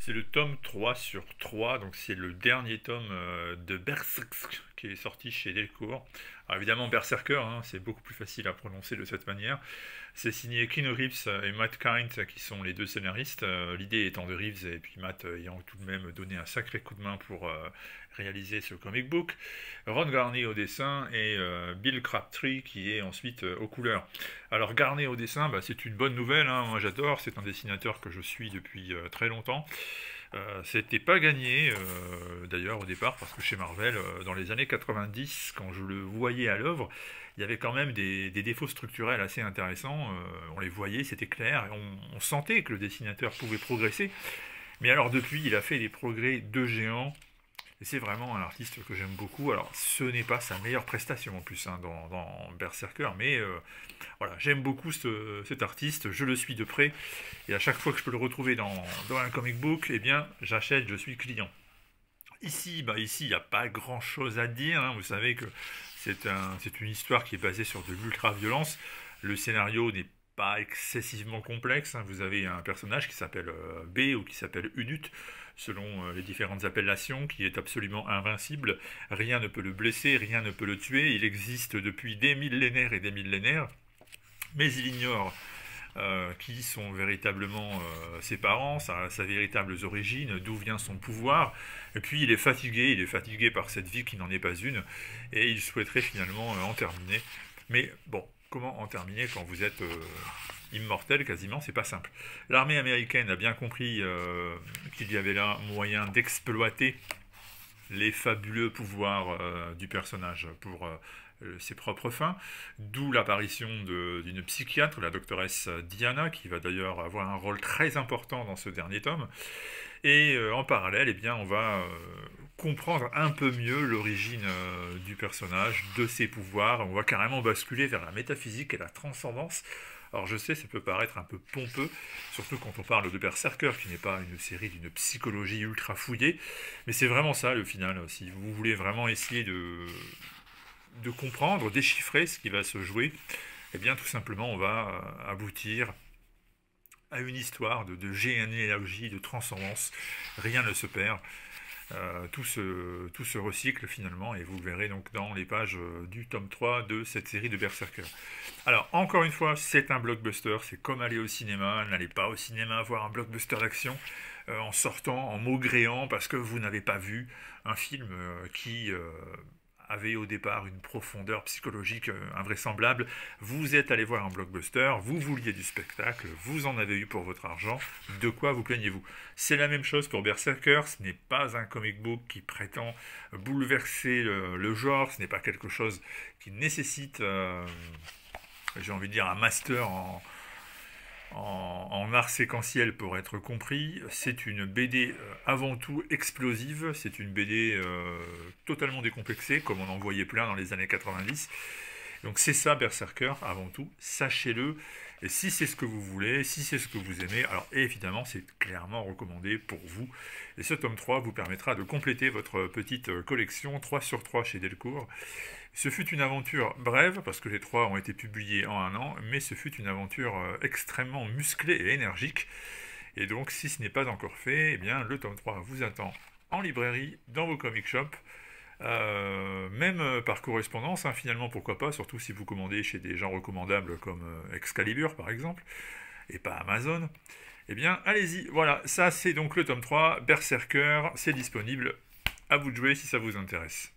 C'est le tome 3 sur 3, donc c'est le dernier tome de Berserk qui est sorti chez Delcourt. Alors évidemment Berserker, hein, c'est beaucoup plus facile à prononcer de cette manière. C'est signé Keanu Reeves et Matt Kindt qui sont les deux scénaristes. L'idée étant de Reeves et puis Matt ayant tout de même donné un sacré coup de main pour réaliser ce comic book. Ron Garney au dessin et Bill Crabtree qui est ensuite aux couleurs. Alors Garney au dessin, bah, c'est une bonne nouvelle, hein, moi j'adore, c'est un dessinateur que je suis depuis très longtemps. C'était pas gagné d'ailleurs au départ parce que chez Marvel dans les années 90 quand je le voyais à l'œuvre il y avait quand même des défauts structurels assez intéressants, on les voyait, c'était clair, et on sentait que le dessinateur pouvait progresser, mais alors depuis il a fait des progrès de géant. Et c'est vraiment un artiste que j'aime beaucoup. Alors, ce n'est pas sa meilleure prestation en plus hein, dans Berserker, mais voilà, j'aime beaucoup cet artiste, je le suis de près, et à chaque fois que je peux le retrouver dans un comic book, eh bien, j'achète, je suis client. Ici, il n'y a pas grand-chose à dire, hein. Vous savez que c'est une histoire qui est basée sur de l'ultra-violence. Le scénario n'est pas excessivement complexe, hein. Vous avez un personnage qui s'appelle B ou qui s'appelle Unut, selon les différentes appellations, qui est absolument invincible. Rien ne peut le blesser, rien ne peut le tuer. Il existe depuis des millénaires et des millénaires, mais il ignore qui sont véritablement ses parents, sa véritable origine, d'où vient son pouvoir. Et puis il est fatigué par cette vie qui n'en est pas une, et il souhaiterait finalement en terminer. Mais bon, comment en terminer quand vous êtes immortel quasiment, c'est pas simple. L'armée américaine a bien compris qu'il y avait là moyen d'exploiter les fabuleux pouvoirs du personnage pour ses propres fins, d'où l'apparition d'une psychiatre, la doctoresse Diana, qui va d'ailleurs avoir un rôle très important dans ce dernier tome. Et en parallèle, eh bien, on va comprendre un peu mieux l'origine du personnage, de ses pouvoirs. On va carrément basculer vers la métaphysique et la transcendance. Alors je sais, ça peut paraître un peu pompeux, surtout quand on parle de Berserker, qui n'est pas une série d'une psychologie ultra fouillée, mais c'est vraiment ça le final. Si vous voulez vraiment essayer de comprendre, déchiffrer ce qui va se jouer, eh bien tout simplement on va aboutir à une histoire de généalogie, de transcendance. Rien ne se perd. Tout se recycle finalement, et vous le verrez donc dans les pages du tome 3 de cette série de Berserker. Alors encore une fois, c'est un blockbuster, c'est comme aller au cinéma. N'allez pas au cinéma voir un blockbuster d'action en sortant, en maugréant parce que vous n'avez pas vu un film qui avait au départ une profondeur psychologique invraisemblable. Vous êtes allé voir un blockbuster, vous vouliez du spectacle, vous en avez eu pour votre argent, de quoi vous plaignez-vous? C'est la même chose pour Berserker, ce n'est pas un comic book qui prétend bouleverser le genre, ce n'est pas quelque chose qui nécessite, j'ai envie de dire, un master en art séquentiel pour être compris. C'est une BD avant tout explosive, c'est une BD totalement décomplexée, comme on en voyait plein dans les années 90. Donc c'est ça Berserker avant tout, sachez-le, et si c'est ce que vous voulez, si c'est ce que vous aimez, alors évidemment c'est clairement recommandé pour vous. Et ce tome 3 vous permettra de compléter votre petite collection 3 sur 3 chez Delcourt. Ce fut une aventure brève, parce que les 3 ont été publiés en un an, mais ce fut une aventure extrêmement musclée et énergique. Et donc si ce n'est pas encore fait, eh bien le tome 3 vous attend en librairie, dans vos comic shops, même par correspondance, hein, finalement pourquoi pas, surtout si vous commandez chez des gens recommandables comme Excalibur par exemple, et pas Amazon, eh bien allez-y, voilà, ça c'est donc le tome 3, Berserker, c'est disponible, à vous de jouer si ça vous intéresse.